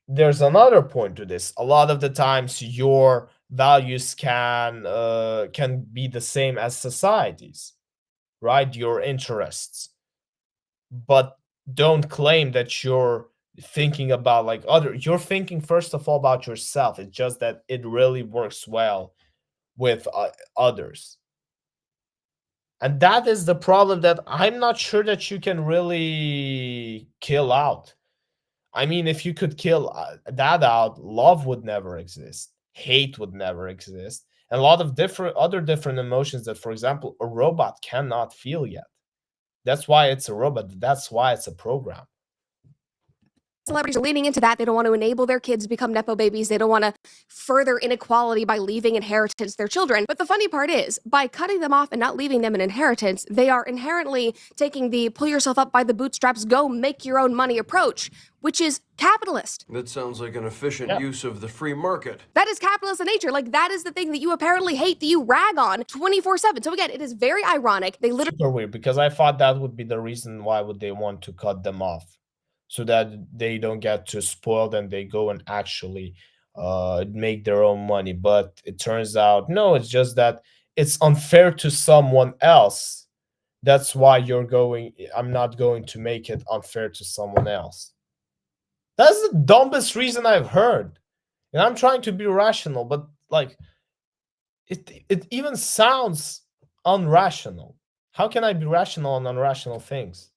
There's another point to this. A lot of the times your values can be the same as society's, right? Your interests. But don't claim that you're thinking about like other, you're thinking first of all about yourself. It's just that it really works well with others. And that is the problem that I'm not sure that you can really kill out. I mean, if you could kill that out, love would never exist. Hate would never exist. And a lot of different emotions that, for example, a robot cannot feel yet. That's why it's a robot. That's why it's a program. celebrities are leaning into that. They don't want to enable their kids to become nepo babies. They don't want to further inequality by leaving inheritance to their children. But the funny part is, by cutting them off and not leaving them an inheritance, they are inherently taking the pull yourself up by the bootstraps, go make your own money approach, which is capitalist. That sounds like an efficient Yeah. use of the free market. That is capitalist in nature. Like, that is the thing that you apparently hate, that you rag on 24/7. So again, it is very ironic. They literally Super weird, because I thought that would be the reason why would they want to cut them off, so that they don't get too spoiled and they go and actually make their own money. But it turns out no, it's just that it's unfair to someone else. That's why I'm not going to make it unfair to someone else. That's the dumbest reason I've heard. And I'm trying to be rational, but like it even sounds unrational. How can I be rational on unrational things?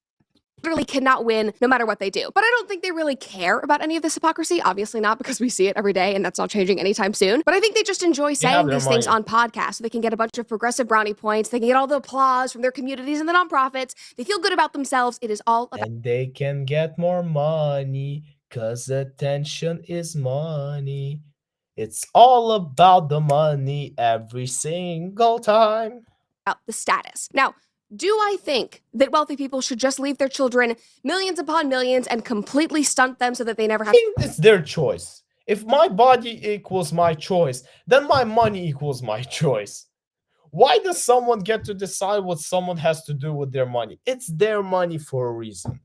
Literally cannot win no matter what they do. But I don't think they really care about any of this hypocrisy. Obviously not, because we see it every day and that's not changing anytime soon. But I think they just enjoy They have saying their these things money. on podcasts so they can get a bunch of progressive brownie points. They can get all the applause from their communities and the nonprofits. They feel good about themselves. It is all about And they can get more money because attention is money. It's all about the money every single time. the status. Now, do I think that wealthy people should just leave their children millions upon millions and completely stunt them so that they never I have think it's their choice. If my body equals my choice, then my money equals my choice. Why does someone get to decide what someone has to do with their money? It's their money for a reason.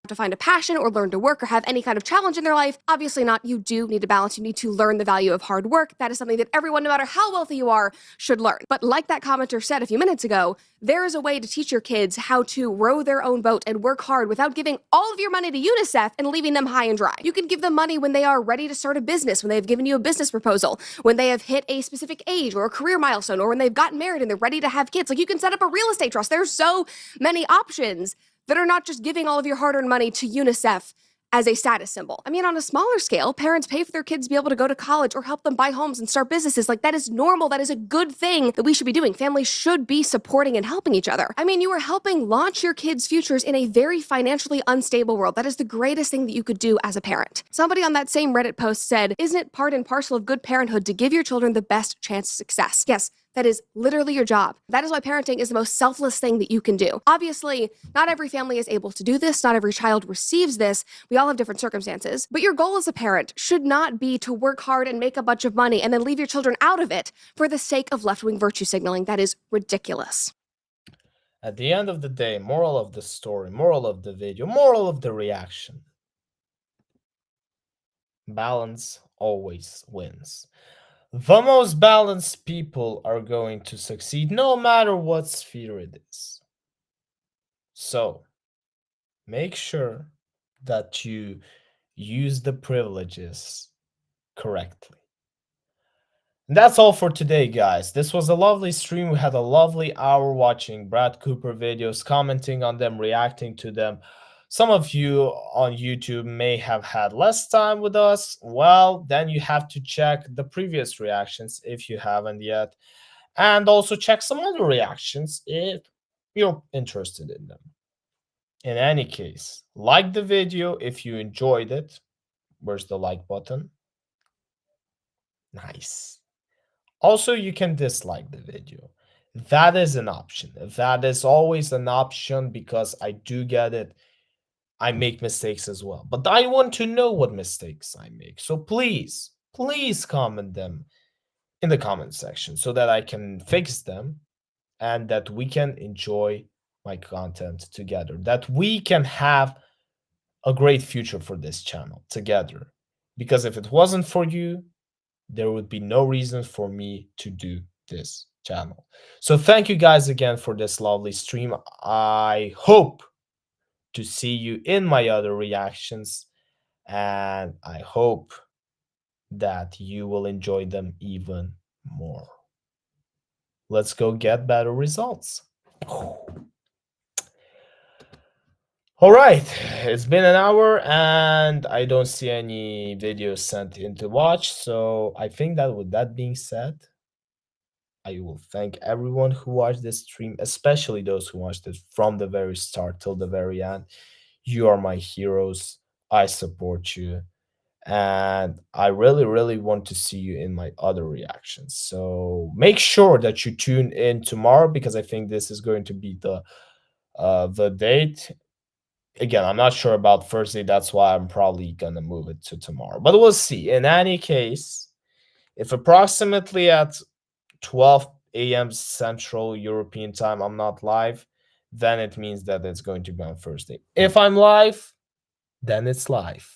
to find a passion or learn to work or have any kind of challenge in their life? Obviously not. You do need a balance. You need to learn the value of hard work. That is something that everyone, no matter how wealthy you are, should learn. But like that commenter said a few minutes ago, there is a way to teach your kids how to row their own boat and work hard without giving all of your money to UNICEF and leaving them high and dry. You can give them money when they are ready to start a business, when they've given you a business proposal, when they have hit a specific age or a career milestone, or when they've gotten married and they're ready to have kids. Like, you can set up a real estate trust. There's so many options that are not just giving all of your hard-earned money to UNICEF as a status symbol. I mean, on a smaller scale, parents pay for their kids to be able to go to college or help them buy homes and start businesses. Like, that is normal. That is a good thing that we should be doing. Families should be supporting and helping each other. I mean, you are helping launch your kids' futures in a very financially unstable world. That is the greatest thing that you could do as a parent. Somebody on that same Reddit post said, "Isn't it part and parcel of good parenthood to give your children the best chance of success?" Yes, that is literally your job. That is why parenting is the most selfless thing that you can do. Obviously, not every family is able to do this. Not every child receives this. We all have different circumstances. But your goal as a parent should not be to work hard and make a bunch of money and then leave your children out of it for the sake of left-wing virtue signaling. That is ridiculous. At the end of the day, moral of the story, moral of the video, moral of the reaction, balance always wins. The most balanced people are going to succeed no matter what sphere it is. So make sure that you use the privileges correctly. And that's all for today, guys. This was a lovely stream. We had a lovely hour watching Brad Cooper videos, commenting on them, reacting to them. Some of you on YouTube may have had less time with us. Well, then you have to check the previous reactions if you haven't yet. And also check some other reactions if you're interested in them. In any case, like the video if you enjoyed it. Where's the like button? Nice. Also, you can dislike the video. That is an option. That is always an option because I do get it. I make mistakes as well. But I want to know what mistakes I make. So please, please comment them in the comment section so that I can fix them and that we can enjoy my content together. That we can have a great future for this channel together. Because if it wasn't for you, there would be no reason for me to do this channel. So thank you guys again for this lovely stream. I hope to see you in my other reactions, and I hope that you will enjoy them even more. Let's go get better results. All right, it's been an hour and I don't see any videos sent in to watch. So I think that with that being said, I will thank everyone who watched this stream, especially those who watched it from the very start till the very end. You are my heroes. I support you. And I really, really want to see you in my other reactions. So make sure that you tune in tomorrow because I think this is going to be the date. Again, I'm not sure about Thursday. That's why I'm probably gonna move it to tomorrow. But we'll see. In any case, if approximately at 12 a.m. Central European time I'm not live, then it means that it's going to be on Thursday. If I'm live, then it's live.